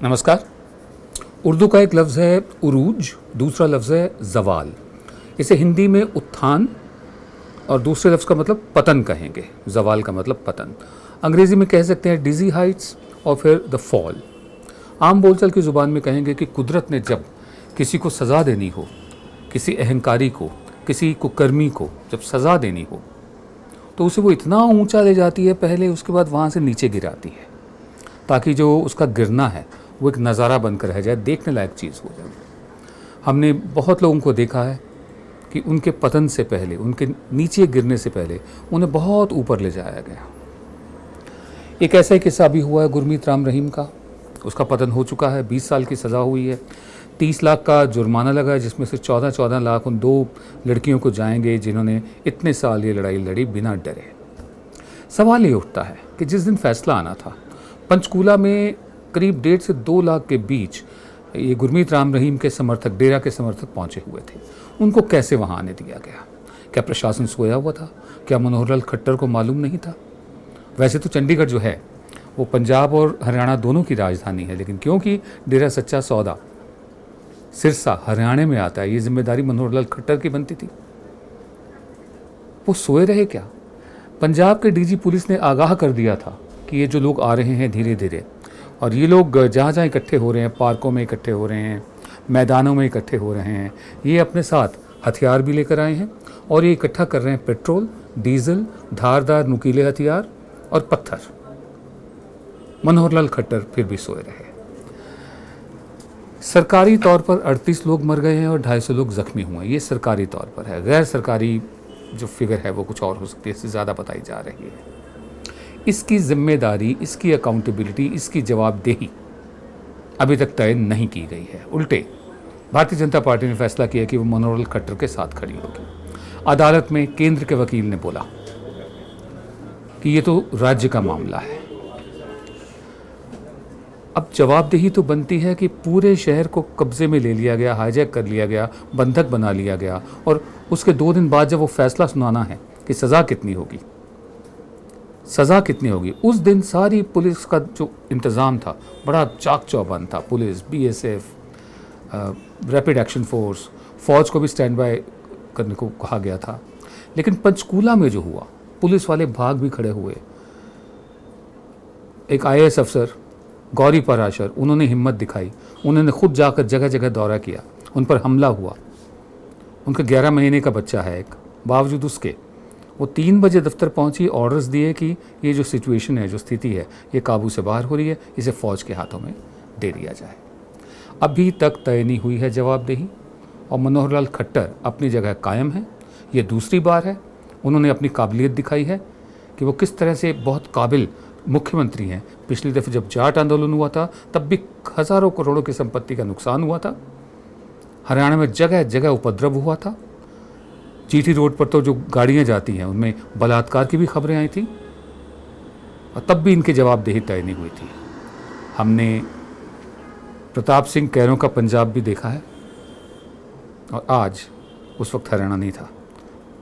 नमस्कार। उर्दू का एक लफ्ज़ है उरूज, दूसरा लफ्ज़ है ज़वाल। इसे हिंदी में उत्थान और दूसरे लफ्ज़ का मतलब पतन कहेंगे। ज़वाल का मतलब पतन। अंग्रेज़ी में कह सकते हैं डिज़ी हाइट्स और फिर द फॉल। आम बोलचाल की ज़ुबान में कहेंगे कि कुदरत ने जब किसी को सज़ा देनी हो, किसी अहंकारी को, किसी कुकर्मी को जब सज़ा देनी हो, तो उसे वो इतना ऊंचा ले जाती है पहले, उसके बाद वहाँ से नीचे गिराती है, ताकि जो उसका गिरना है वो एक नज़ारा बनकर रह जाए, देखने लायक चीज़ हो जाए। हमने बहुत लोगों को देखा है कि उनके पतन से पहले, उनके नीचे गिरने से पहले उन्हें बहुत ऊपर ले जाया गया। एक ऐसा ही किस्सा भी हुआ है गुरमीत राम रहीम का। उसका पतन हो चुका है, 20 साल की सज़ा हुई है, 30 लाख का जुर्माना लगा है, जिसमें से 14 लाख उन 2 लड़कियों को जाएंगे जिन्होंने इतने साल ये लड़ाई लड़ी बिना डरे। सवाल ये उठता है कि जिस दिन फैसला आना था, पंचकूला में करीब 1.5 से 2 लाख के बीच ये गुरमीत राम रहीम के समर्थक, डेरा के समर्थक पहुंचे हुए थे। उनको कैसे वहां आने दिया गया? क्या प्रशासन सोया हुआ था? क्या मनोहर लाल खट्टर को मालूम नहीं था? वैसे तो चंडीगढ़ जो है वो पंजाब और हरियाणा दोनों की राजधानी है, लेकिन क्योंकि डेरा सच्चा सौदा सिरसा हरियाणा में आता है, ये जिम्मेदारी मनोहर लाल खट्टर की बनती थी। वो सोए रहे क्या? पंजाब के डीजी पुलिस ने आगाह कर दिया था कि ये जो लोग आ रहे हैं धीरे धीरे, और ये लोग जहाँ जहाँ इकट्ठे हो रहे हैं, पार्कों में इकट्ठे हो रहे हैं, मैदानों में इकट्ठे हो रहे हैं, ये अपने साथ हथियार भी लेकर आए हैं और ये इकट्ठा कर रहे हैं पेट्रोल, डीजल, धारदार नुकीले हथियार और पत्थर। मनोहर लाल खट्टर फिर भी सोए रहे। सरकारी तौर पर 38 लोग मर गए हैं और 250 लोग जख्मी हुए हैं। ये सरकारी तौर पर है। गैर सरकारी जो फिगर है वो कुछ और हो सकती है, इससे ज़्यादा बताई जा रही है। इसकी जिम्मेदारी, इसकी अकाउंटेबिलिटी, इसकी जवाबदेही अभी तक तय नहीं की गई है। उल्टे भारतीय जनता पार्टी ने फैसला किया कि वो मनोहर लाल खट्टर के साथ खड़ी होगी। अदालत में केंद्र के वकील ने बोला कि ये तो राज्य का मामला है। अब जवाबदेही तो बनती है कि पूरे शहर को कब्जे में ले लिया गया, हाईजैक कर लिया गया, बंधक बना लिया गया, और उसके 2 दिन बाद जब वो फैसला सुनाना है कि सज़ा कितनी होगी, सज़ा कितनी होगी, उस दिन सारी पुलिस का जो इंतज़ाम था बड़ा चाक चौबंद था। Police, BSF, rapid action force, फ़ौज को भी स्टैंड बाय करने को कहा गया था। लेकिन पंचकूला में जो हुआ, पुलिस वाले भाग भी खड़े हुए। एक आईएएस अफसर गौरी पराशर, उन्होंने हिम्मत दिखाई, उन्होंने खुद जाकर जगह जगह दौरा किया, उन पर हमला हुआ। उनका 11 महीने का बच्चा है एक, बावजूद उसके वो 3 बजे दफ्तर पहुंची, ऑर्डर्स दिए कि ये जो सिचुएशन है, जो स्थिति है, ये काबू से बाहर हो रही है, इसे फ़ौज के हाथों में दे दिया जाए। अभी तक तय नहीं हुई है जवाबदेही, और मनोहर लाल खट्टर अपनी जगह कायम है। ये दूसरी बार है उन्होंने अपनी काबिलियत दिखाई है कि वो किस तरह से बहुत काबिल मुख्यमंत्री हैं। पिछली दफ़े जब जाट आंदोलन हुआ था तब भी हज़ारों करोड़ों की संपत्ति का नुकसान हुआ था। हरियाणा में जगह जगह उपद्रव हुआ था। जीटी रोड पर तो जो गाड़ियाँ जाती हैं उनमें बलात्कार की भी खबरें आई थी, और तब भी इनकी जवाबदेही तय नहीं हुई थी। हमने प्रताप सिंह कैरों का पंजाब भी देखा है, और आज उस वक्त हरियाणा नहीं था,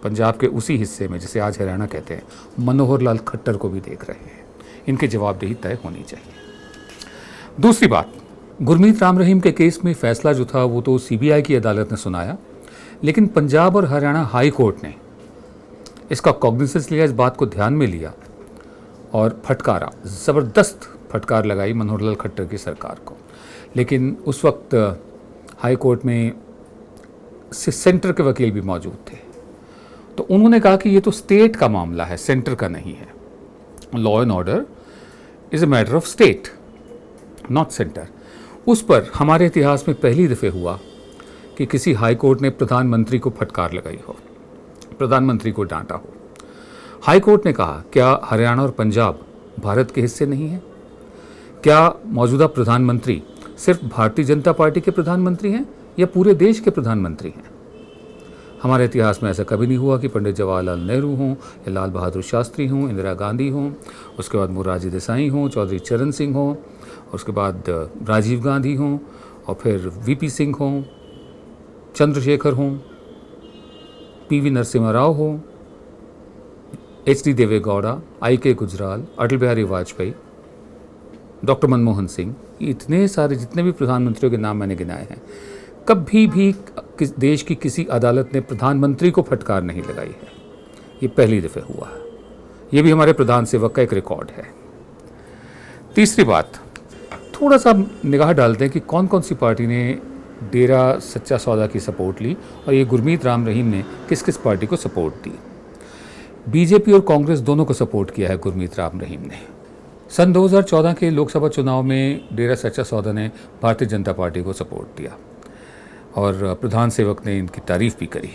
पंजाब के उसी हिस्से में जिसे आज हरियाणा कहते हैं, मनोहर लाल खट्टर को भी देख रहे हैं। इनकी जवाबदेही तय होनी चाहिए। दूसरी बात, गुरमीत राम रहीम के केस में फैसला जो था वो तो सीबीआई की अदालत ने सुनाया, लेकिन पंजाब और हरियाणा हाई कोर्ट ने इसका कॉग्निसेंस लिया, इस बात को ध्यान में लिया और फटकारा, ज़बरदस्त फटकार लगाई मनोहर लाल खट्टर की सरकार को। लेकिन उस वक्त हाई कोर्ट में सेंटर के वकील भी मौजूद थे, तो उन्होंने कहा कि ये तो स्टेट का मामला है, सेंटर का नहीं है। Law and order is a matter of state, not centre. उस पर हमारे इतिहास में पहली दफ़े हुआ कि किसी हाई कोर्ट ने प्रधानमंत्री को फटकार लगाई हो, प्रधानमंत्री को डांटा हो। हाई कोर्ट ने कहा, क्या हरियाणा और पंजाब भारत के हिस्से नहीं है? क्या मौजूदा प्रधानमंत्री सिर्फ भारतीय जनता पार्टी के प्रधानमंत्री हैं या पूरे देश के प्रधानमंत्री हैं? हमारे इतिहास में ऐसा कभी नहीं हुआ कि पंडित जवाहरलाल नेहरू हों या लाल बहादुर शास्त्री हों, इंदिरा गांधी हों, उसके बाद मोरारजी देसाई हों, चौधरी चरण सिंह हों, उसके बाद राजीव गांधी हों, और फिर वीपी सिंह हों, चंद्रशेखर हों, पीवी नरसिम्हा राव हों, एचडी देवेगौड़ा, आई के गुजराल, अटल बिहारी वाजपेयी। डॉक्टर मनमोहन सिंह, इतने सारे जितने भी प्रधानमंत्रियों के नाम मैंने गिनाए हैं, कभी भी देश की किसी अदालत ने प्रधानमंत्री को फटकार नहीं लगाई है। ये पहली दफ़े हुआ है। ये भी हमारे प्रधान सेवक का एक रिकॉर्ड है। तीसरी बात, थोड़ा सा निगाह डालते हैं कि कौन कौन सी पार्टी ने डेरा सच्चा सौदा की सपोर्ट ली और ये गुरमीत राम रहीम ने किस किस पार्टी को सपोर्ट दी। बीजेपी और कांग्रेस दोनों को सपोर्ट किया है गुरमीत राम रहीम ने। सन 2014 के लोकसभा चुनाव में डेरा सच्चा सौदा ने भारतीय जनता पार्टी को सपोर्ट दिया और प्रधान सेवक ने इनकी तारीफ भी करी।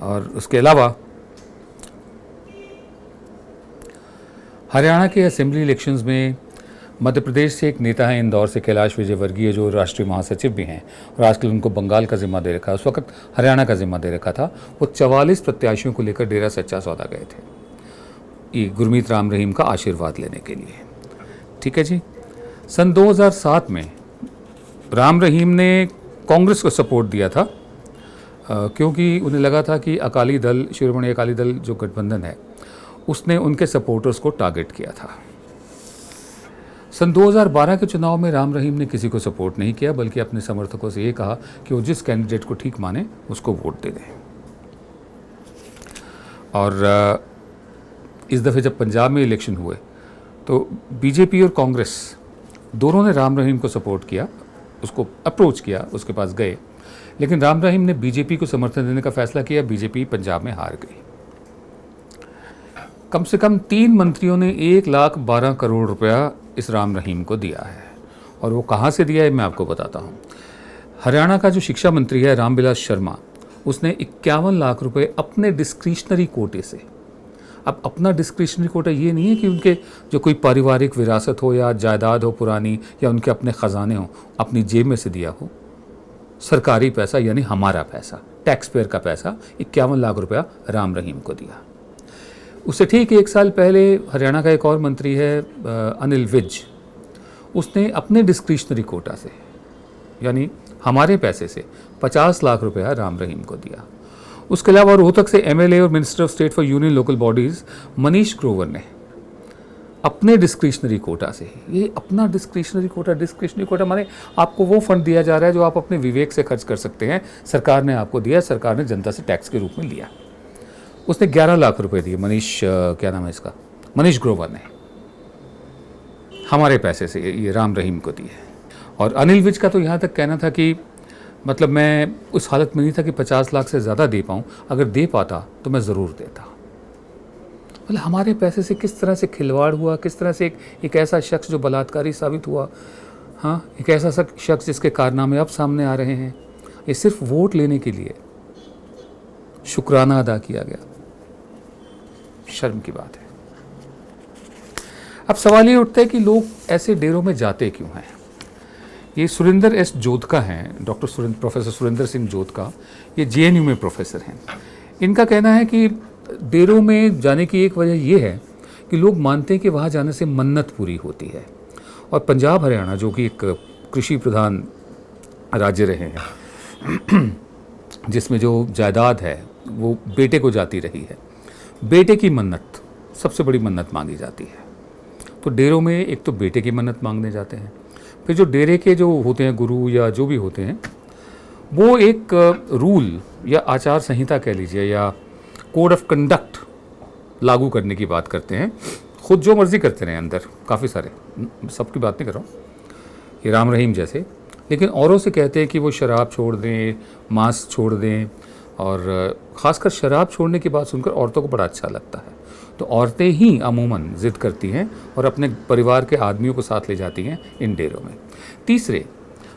और उसके अलावा हरियाणा के असेंबली इलेक्शंस में मध्य प्रदेश से एक नेता है, इंदौर से कैलाश विजयवर्गीय, जो राष्ट्रीय महासचिव भी हैं और आजकल उनको बंगाल का जिम्मा दे रखा है, उस वक्त हरियाणा का जिम्मा दे रखा था। वो 44 प्रत्याशियों को लेकर डेरा सच्चा सौदा गए थे ये गुरमीत राम रहीम का आशीर्वाद लेने के लिए। ठीक है जी। सन 2007 में राम रहीम ने कांग्रेस को सपोर्ट दिया था क्योंकि उन्हें लगा था कि अकाली दल, शिरोमणि अकाली दल जो गठबंधन है, उसने उनके सपोर्टर्स को टारगेट किया था। सन 2012 के चुनाव में राम रहीम ने किसी को सपोर्ट नहीं किया, बल्कि अपने समर्थकों से ये कहा कि वो जिस कैंडिडेट को ठीक माने उसको वोट दे दें। और इस दफ़े जब पंजाब में इलेक्शन हुए तो बीजेपी और कांग्रेस दोनों ने राम रहीम को सपोर्ट किया, उसको अप्रोच किया, उसके पास गए, लेकिन राम रहीम ने बीजेपी को समर्थन देने का फैसला किया। बीजेपी पंजाब में हार गई। कम से कम 3 मंत्रियों ने 1,12 करोड़ रुपया इस राम रहीम को दिया है। और वो कहाँ से दिया है मैं आपको बताता हूँ। हरियाणा का जो शिक्षा मंत्री है रामविलास शर्मा, उसने 51 लाख रुपए अपने डिस्क्रिशनरी कोटे से, अब अपना डिस्क्रिशनरी कोटा ये नहीं है कि उनके जो कोई पारिवारिक विरासत हो या जायदाद हो पुरानी या उनके अपने ख़जाने हो, अपनी जेब में से दिया हो। सरकारी पैसा यानी हमारा पैसा, टैक्स पेयर का पैसा, 51 लाख रुपया राम रहीम को दिया। उससे ठीक 1 साल पहले हरियाणा का एक और मंत्री है अनिल विज, उसने अपने डिस्क्रिशनरी कोटा से यानी हमारे पैसे से 50 लाख रुपया राम रहीम को दिया। उसके अलावा रोहतक से एमएलए और minister of state for union local bodies Manish Grover ने अपने डिस्क्रिशनरी कोटा से, ये अपना डिस्क्रिशनरी कोटा माने आपको वो फंड दिया जा रहा है जो आप अपने विवेक से खर्च कर सकते हैं। सरकार ने आपको दिया, सरकार ने जनता से टैक्स के रूप में लिया। उसने 11 लाख रुपए दिए, क्या नाम है इसका, मनीष ग्रोवर ने हमारे पैसे से ये राम रहीम को दिए। और अनिल विज का तो यहाँ तक कहना था कि मतलब मैं उस हालत में नहीं था कि 50 लाख से ज़्यादा दे पाऊँ, अगर दे पाता तो मैं ज़रूर देता। मतलब हमारे पैसे से किस तरह से खिलवाड़ हुआ, किस तरह से एक ऐसा शख्स जो बलात्कारी साबित हुआ, हाँ, एक ऐसा शख्स जिसके कारनामे अब सामने आ रहे हैं, ये सिर्फ वोट लेने के लिए शुक्राना अदा किया गया। शर्म की बात है। अब सवाल ये उठता है कि लोग ऐसे डेरों में जाते क्यों हैं। ये सुरेंद्र एस जोधका हैं, प्रोफेसर सुरेंद्र सिंह जोधका, ये जेएनयू में प्रोफेसर हैं। इनका कहना है कि डेरों में जाने की एक वजह यह है कि लोग मानते हैं कि वहाँ जाने से मन्नत पूरी होती है। और पंजाब हरियाणा जो कि एक कृषि प्रधान राज्य रहे हैं, जिसमें जो जायदाद है वो बेटे को जाती रही है, बेटे की मन्नत सबसे बड़ी मन्नत मांगी जाती है। तो डेरों में एक तो बेटे की मन्नत मांगने जाते हैं, फिर जो डेरे के जो होते हैं गुरु या जो भी होते हैं, वो एक रूल या आचार संहिता कह लीजिए या कोड ऑफ कंडक्ट लागू करने की बात करते हैं। खुद जो मर्जी करते रहे अंदर, काफ़ी सारे, सबकी बात नहीं कर रहा हूँ, ये राम रहीम जैसे, लेकिन औरों से कहते हैं कि वो शराब छोड़ दें, मांस छोड़ दें। और ख़ासकर शराब छोड़ने की बात सुनकर औरतों को बड़ा अच्छा लगता है, तो औरतें ही अमूमन ज़िद करती हैं और अपने परिवार के आदमियों को साथ ले जाती हैं इन डेरों में। तीसरे,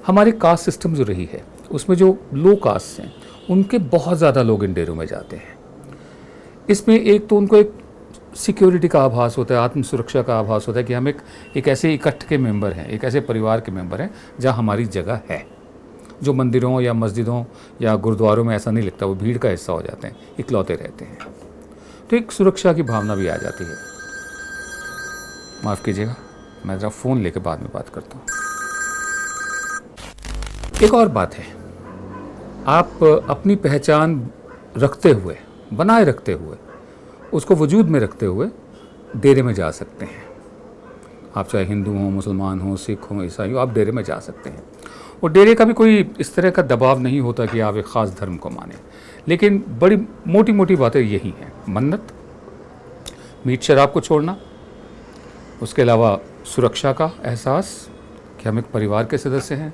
हमारे कास्ट सिस्टम जो रही है उसमें जो लो कास्ट हैं उनके बहुत ज़्यादा लोग इन डेरों में जाते हैं। इसमें एक तो उनको एक सिक्योरिटी का आभास होता है, आत्म सुरक्षा का आभास होता है कि हम एक ऐसे इकट्ठ के मेंबर हैं, एक ऐसे परिवार के मेंबर हैं जहाँ हमारी जगह है। जो मंदिरों या मस्जिदों या गुरुद्वारों में ऐसा नहीं लगता, वो भीड़ का हिस्सा हो जाते हैं, इकलौते रहते हैं, तो एक सुरक्षा की भावना भी आ जाती है। माफ़ कीजिएगा, मैं ज़रा फ़ोन लेके बाद में बात करता हूँ। एक और बात है, आप अपनी पहचान रखते हुए, बनाए रखते हुए, उसको वजूद में रखते हुए डेरे में जा सकते हैं। आप चाहे हिंदू हों, मुसलमान हों, सिख हों, ईसाई हो, आप डेरे में जा सकते हैं। और डेरे का भी कोई इस तरह का दबाव नहीं होता कि आप एक ख़ास धर्म को मानें, लेकिन बड़ी मोटी मोटी बातें यही हैं। मन्नत, मीट शराब को छोड़ना, उसके अलावा सुरक्षा का एहसास कि हम एक परिवार के सदस्य हैं,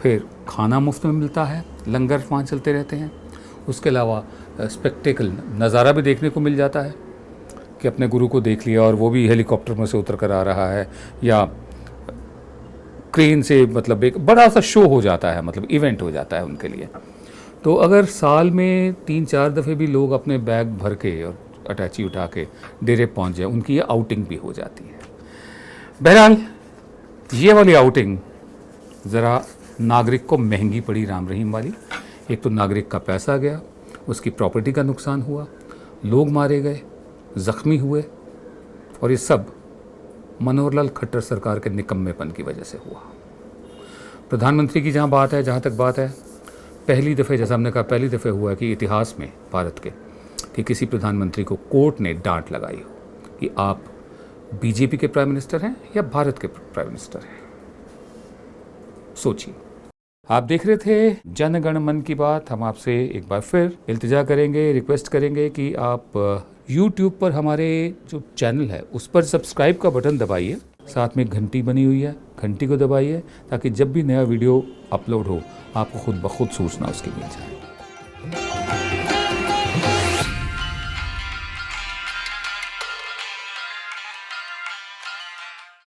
फिर खाना मुफ्त में मिलता है, लंगर वहाँ चलते रहते हैं, उसके अलावा स्पेक्टेकल, नज़ारा भी देखने को मिल जाता है कि अपने गुरु को देख लिया और वो भी हेलीकॉप्टर में से उतर कर आ रहा है, या क्रेन से, मतलब एक बड़ा सा शो हो जाता है, मतलब इवेंट हो जाता है उनके लिए। तो अगर साल में 3-4 दफ़े भी लोग अपने बैग भर के और अटैची उठा के डेरे पहुंच जाए, उनकी ये आउटिंग भी हो जाती है। बहरहाल ये वाली आउटिंग ज़रा नागरिक को महंगी पड़ी, राम रहीम वाली। एक तो नागरिक का पैसा गया, उसकी प्रॉपर्टी का नुकसान हुआ, लोग मारे गए, ज़ख्मी हुए, और ये सब मनोहर लाल खट्टर सरकार के निकम्मेपन की वजह से हुआ। प्रधानमंत्री की जहाँ बात है, जहाँ तक बात है, पहली दफ़े, जैसा हमने कहा, पहली दफ़े हुआ कि इतिहास में भारत के कि किसी प्रधानमंत्री को कोर्ट ने डांट लगाई हो कि आप बीजेपी के प्राइम मिनिस्टर हैं या भारत के प्राइम मिनिस्टर हैं। सोचिए। आप देख रहे थे जन गण मन की बात। हम आपसे एक बार फिर इल्तिजा करेंगे, रिक्वेस्ट करेंगे कि आप YouTube पर हमारे जो चैनल है उस पर सब्सक्राइब का बटन दबाइए, साथ में घंटी बनी हुई है, घंटी को दबाइए, ताकि जब भी नया वीडियो अपलोड हो आपको खुद ब खुद सूचना उसकी मिल जाए।